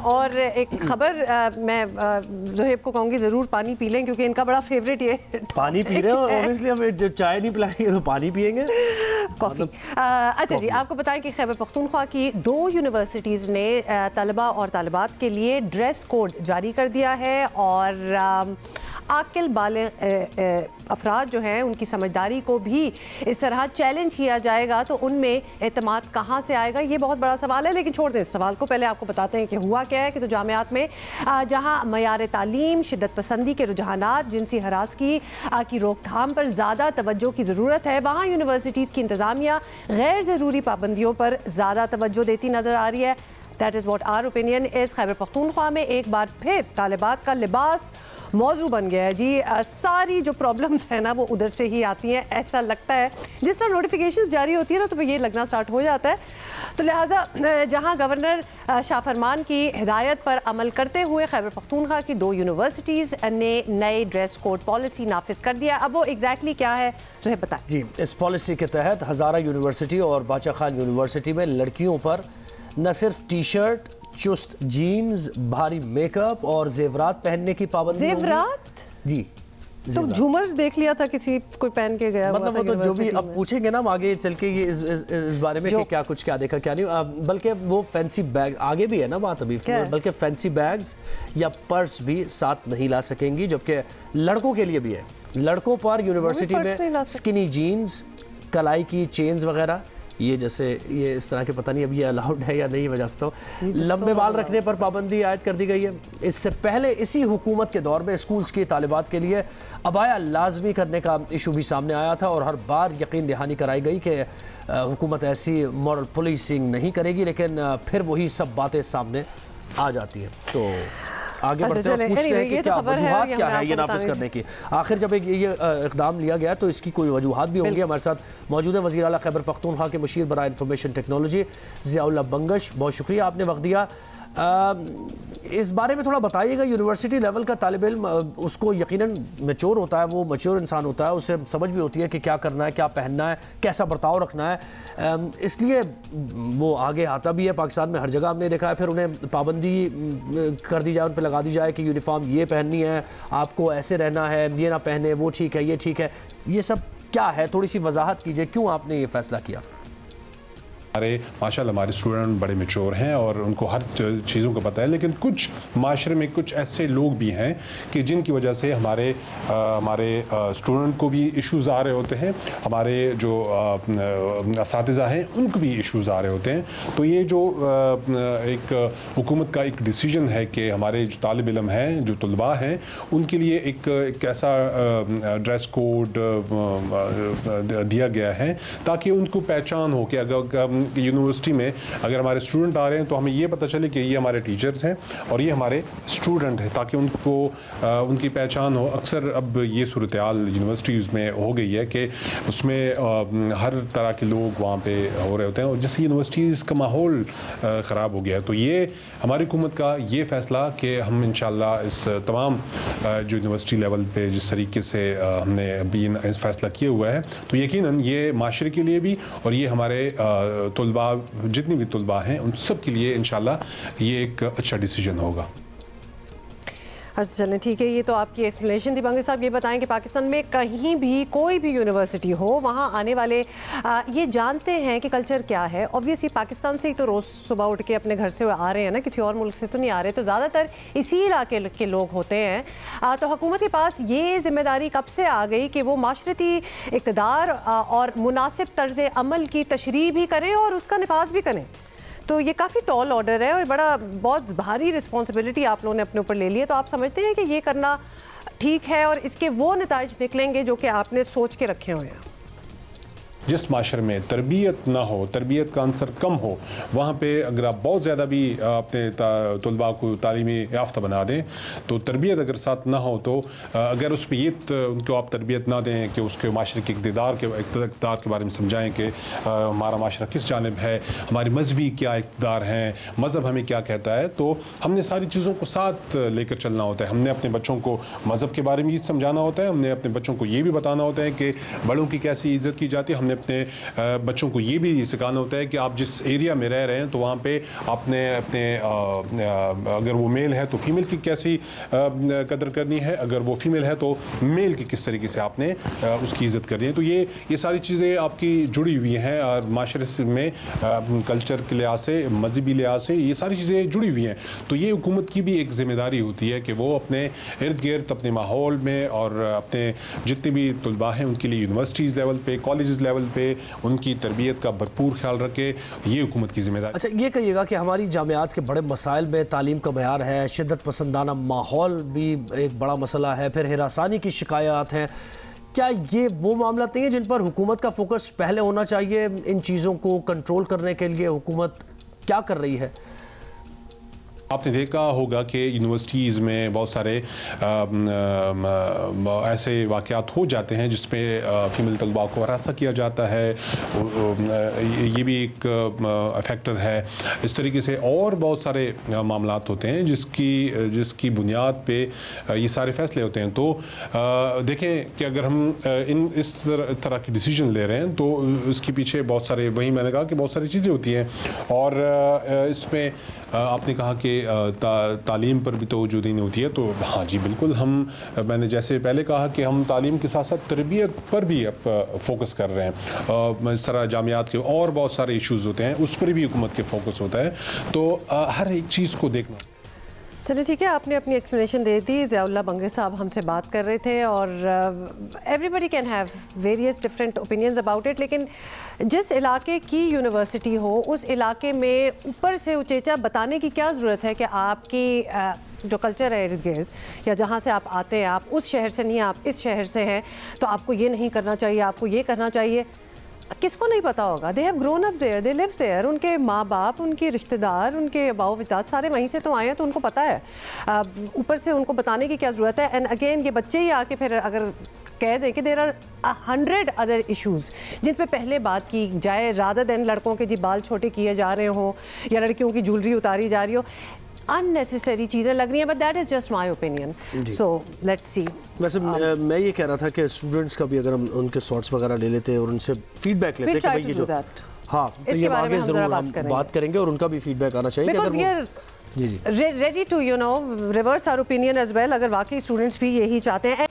और एक खबर मैं ज़ोहेब को कहूँगी ज़रूर पानी पी लें क्योंकि इनका बड़ा फेवरेट ये पानी पी रहे हो। ऑब्वियसली हम जब चाय नहीं पिलाएंगे तो पानी पिएंगे, कॉफ़ी। अच्छा जी, आपको बताएं कि खैबर पख्तूनख्वा की 2 यूनिवर्सिटीज़ ने तलबा और तालिबात के लिए ड्रेस कोड जारी कर दिया है और आकिल बालिग अफराद जो हैं उनकी समझदारी को भी इस तरह चैलेंज किया जाएगा तो उनमें एतमाद कहाँ से आएगा, ये बहुत बड़ा सवाल है। लेकिन छोड़ दें इस सवाल को, पहले आपको बताते हैं कि हुआ क्या है कि तो जामियात में जहाँ मयार तालीम, शिद्दत पसंदी के रुझानात, जिनसी हरासगी की रोकथाम पर ज़्यादा तवज्जो की ज़रूरत है, वहाँ यूनिवर्सिटीज़ की इंतज़ामिया गैर ज़रूरी पाबंदियों पर ज़्यादा तवज्जो देती नज़र आ रही है। That is what our opinion is. Khyber Pakhtunkhwa में एक बार फिर तालिबात का लिबास मौजू बन गया है जी। सारी जो प्रॉब्लम्स हैं ना वो उधर से ही आती हैं, ऐसा लगता है। जिस तरह नोटिफिकेशंस जारी होती है ना तो ये लगना स्टार्ट हो जाता है। तो लिहाजा जहां गवर्नर शाह फरमान की हिदायत पर अमल करते हुए खैबर पख्तूनख्वा की 2 यूनिवर्सिटीज़ ने नए ड्रेस कोड पॉलिसी नाफिज कर दिया। अब वो एग्जैक्टली क्या है जो है बताएं जी। इस पॉलिसी के तहत हज़ारा यूनिवर्सिटी और बाचा खान यूनिवर्सिटी में लड़कियों पर न सिर्फ टी शर्ट, चुस्त जीन्स, भारी मेकअप और जेवरात पहनने की पाबंदी। जेवरात जी, तो झूमर देख लिया था किसी कोई पहन के गया, मतलब वो तो जो भी अब पूछेंगे ना हम आगे चल के ये इस बारे में कि क्या कुछ क्या देखा क्या नहीं। बल्कि वो फैंसी बैग आगे भी है ना बात अभी, बल्कि फैंसी बैग्स या पर्स भी साथ नहीं ला सकेंगी, जबकि लड़कों के लिए भी है। लड़कों पर यूनिवर्सिटी में स्किनी जीन्स, कलाई की चेन्स वगैरह, ये जैसे ये इस तरह के पता नहीं अब ये अलाउड है या नहीं वजह से तो लंबे बाल रखने पर पाबंदी आयद कर दी गई है। इससे पहले इसी हुकूमत के दौर में स्कूल्स की तालिबात के लिए अबाया लाजमी करने का इशू भी सामने आया था और हर बार यकीन दहानी कराई गई कि हुकूमत ऐसी मॉरल पुलिसिंग नहीं करेगी, लेकिन फिर वही सब बातें सामने आ जाती हैं। तो आगे बढ़ते हैं, पूछते हैं कि क्या वजूहात क्या है ये नाफिज करने की। आखिर जब ये इक़दाम लिया गया तो इसकी कोई वजूहात भी होंगी। हमारे साथ मौजूद है वज़ीर आला खैबर पख्तूनख्वा के मुशीर बराए इंफॉर्मेशन टेक्नोलॉजी ज़ियाउल्लाह बंगश। बहुत शुक्रिया, आपने वक्त दिया। इस बारे में थोड़ा बताइएगा। यूनिवर्सिटी लेवल का तालिब इल्म उसको यकीनन मैच्योर होता है, वो मैच्योर इंसान होता है, उसे समझ भी होती है कि क्या करना है, क्या पहनना है, कैसा बर्ताव रखना है, इसलिए वो आगे आता भी है। पाकिस्तान में हर जगह हमने देखा है। फिर उन्हें पाबंदी कर दी जाए, उन पर लगा दी जाए कि यूनिफॉर्म ये पहननी है, आपको ऐसे रहना है, ये ना पहने, वो ठीक है, ये ठीक है। ये सब क्या है, थोड़ी सी वजाहत कीजिए, क्यों आपने ये फैसला किया? माशाल्लाह हमारे स्टूडेंट बड़े मैच्योर हैं और उनको हर चीज़ों का पता है, लेकिन कुछ माशरे में कुछ ऐसे लोग भी हैं कि जिनकी वजह से हमारे स्टूडेंट को भी इश्यूज़ आ रहे होते हैं, हमारे जो असातिज़ा हैं उनको भी इश्यूज़ आ रहे होते हैं। तो ये जो एक हुकूमत का एक डिसीजन है कि हमारे जो तालिब इल्म हैं, जो तलबा हैं, उनके लिए एक ऐसा ड्रेस कोड दिया गया है ताकि उनको पहचान हो कि अगर यूनिवर्सिटी में अगर हमारे स्टूडेंट आ रहे हैं तो हमें ये पता चले कि ये हमारे टीचर्स हैं और ये हमारे स्टूडेंट हैं, ताकि उनको उनकी पहचान हो। अक्सर अब ये सूरत हाल यूनिवर्सिटीज़ में हो गई है कि उसमें हर तरह के लोग वहाँ पे हो रहे होते हैं और जिससे यूनिवर्सिटीज़ का माहौल ख़राब हो गया है। तो ये हमारी हुकूमत का ये फ़ैसला कि हम इंशाल्लाह इस तमाम जो यूनिवर्सिटी लेवल पे जिस तरीके से हमने अभी इस फैसला किया हुआ है, तो यकीनन ये माशरे के लिए भी और ये हमारे तलबा जितनी भी तलबा हैं उन सब के लिए इंशाल्लाह ये एक अच्छा डिसीजन होगा। अच्छा चलें ठीक है, ये तो आपकी एक्सप्लेनेशन थी। बंगे साहब ये बताएं कि पाकिस्तान में कहीं भी कोई भी यूनिवर्सिटी हो, वहाँ आने वाले ये जानते हैं कि कल्चर क्या है। ऑब्वियसली पाकिस्तान से ही तो रोज़ सुबह उठ के अपने घर से आ रहे हैं ना, किसी और मुल्क से तो नहीं आ रहे, तो ज़्यादातर इसी इलाके के लोग होते हैं। तो हुकूमत के पास ये जिम्मेदारी कब से आ गई कि वो माशरती इक़्तिदार और मुनासिब तर्ज़ अमल की तशरीह भी करें और उसका नफाज भी करें। तो ये काफ़ी टॉल ऑर्डर है और बहुत भारी रिस्पॉन्सिबिलिटी आप लोगों ने अपने ऊपर ले ली है। तो आप समझते हैं कि ये करना ठीक है और इसके वो नताइज निकलेंगे जो कि आपने सोच के रखे हुए हैं? जिस माशरे में तरबियत ना हो, तरबियत का अंसर कम हो, वहाँ पे अगर आप बहुत ज़्यादा भी अपने तलबा को तालीमी याफ्ता बना दें तो तरबियत अगर साथ ना हो तो अगर उस पर ये उनको आप तरबियत ना दें कि उसके माशरे के इक़्तिदार के बारे में समझाएँ कि हमारा माशरा किस जानिब है, हमारी मजहबी क्या इक़्तिदार हैं, मज़हब हमें क्या कहता है, तो हमने सारी चीज़ों को साथ लेकर चलना होता है। हमने अपने बच्चों को मज़हब के बारे में ये समझाना होता है, हमने अपने बच्चों को ये भी बताना होता है कि बड़ों की कैसी इज़्ज़त की जाती है, हमने हमने अपने बच्चों को ये भी सिखाना होता है कि आप जिस एरिया में रह रहे हैं तो वहाँ पे आपने अपने अगर वो मेल है तो फीमेल की कैसी कदर करनी है, अगर वो फीमेल है तो मेल की किस तरीके से आपने उसकी इज़्ज़त करनी है। तो ये सारी चीज़ें आपकी जुड़ी हुई हैं और माशरे में कल्चर के लिहाज से, मजहबी लिहाज से ये सारी चीज़ें जुड़ी हुई हैं। तो ये हुकूमत की भी एक जिम्मेदारी होती है कि वो अपने इर्द गिर्द अपने माहौल में और अपने जितने भी तलबा हैं उनके लिए यूनिवर्सिटीज़ लेवल पे, कॉलेजेस लेवल पे उनकी तरबियत का भरपूर ख्याल रखे, ये हुकूमत की जिम्मेदारी। अच्छा, ये कहिएगा कि हमारी जामियात के बड़े मसाइल में तालीम का मयार है, शिद्दत पसंदाना माहौल भी एक बड़ा मसला है, फिर हिरासानी की शिकायत है। क्या ये वो मामला नहीं है जिन पर हुकूमत का फोकस पहले होना चाहिए? इन चीज़ों को कंट्रोल करने के लिए हुकूमत क्या कर रही है? आपने देखा होगा कि यूनिवर्सिटीज़ में बहुत सारे ऐसे वाक़यात हो जाते हैं जिसमें फ़ीमेल तलबा को हरासा किया जाता है, ये भी एक फैक्टर है। इस तरीके से और बहुत सारे मामलात होते हैं जिसकी बुनियाद पे ये सारे फ़ैसले होते हैं। तो देखें कि अगर हम इस तरह के डिसीजन ले रहे हैं तो इसके पीछे बहुत सारे, वही मैंने कहा कि बहुत सारी चीज़ें होती हैं। और इसमें आपने कहा कि तालीम पर भी तवज्जो देनी होती है। तो हाँ जी बिल्कुल, मैंने जैसे पहले कहा कि हम तालीम के साथ साथ तरबियत पर भी अब फोकस कर रहे हैं। इस तरह जामियात के और बहुत सारे इश्यूज़ होते हैं, उस पर भी हुकूमत के फोकस होता है। तो हर एक चीज़ को देखना। चलिए ठीक है, आपने अपनी एक्सप्लेनेशन दे दी। ज़ियाउल्लाह बंगे साहब हमसे बात कर रहे थे और everybody can have various different opinions about it, लेकिन जिस इलाके की यूनिवर्सिटी हो उस इलाके में ऊपर से उचेचा बताने की क्या ज़रूरत है कि आपकी जो कल्चर है इर्द गिर्द या जहाँ से आप आते हैं, आप उस शहर से नहीं, आप इस शहर से हैं, तो आपको ये नहीं करना चाहिए, आपको ये करना चाहिए। किसको नहीं पता होगा? They have grown up there, they live there, उनके माँ बाप, उनके रिश्तेदार, उनके अबाव विदात सारे वहीं से तो आए हैं, तो उनको पता है। ऊपर से उनको बताने की क्या ज़रूरत है? एंड अगेन ये बच्चे ही आके फिर अगर कह दें कि देयर आर 100 अदर इश्यूज़ जिन पे पहले बात की जाए, रादर देन लड़कों के जी बाल छोटे किए जा रहे हों या लड़कियों की ज्वेलरी उतारी जा रही हो, अननेसेसरी चीज़ें लग रही हैं। But that is just my opinion, so let's see. वैसे मैं ये कह रहा था कि स्टूडेंट्स का भी अगर हम उनके शॉर्ट्स वगैरह ले लेते हैं और उनसे फीडबैक लेते हैं कि भाई ये जो हाँ, तो ये आगे ज़रूर हम बात करेंगे और उनका भी फीडबैक आना चाहिए। जी जी, ready to reverse our opinion as well, अगर वाकई स्टूडेंट्स भी यही चाहते हैं।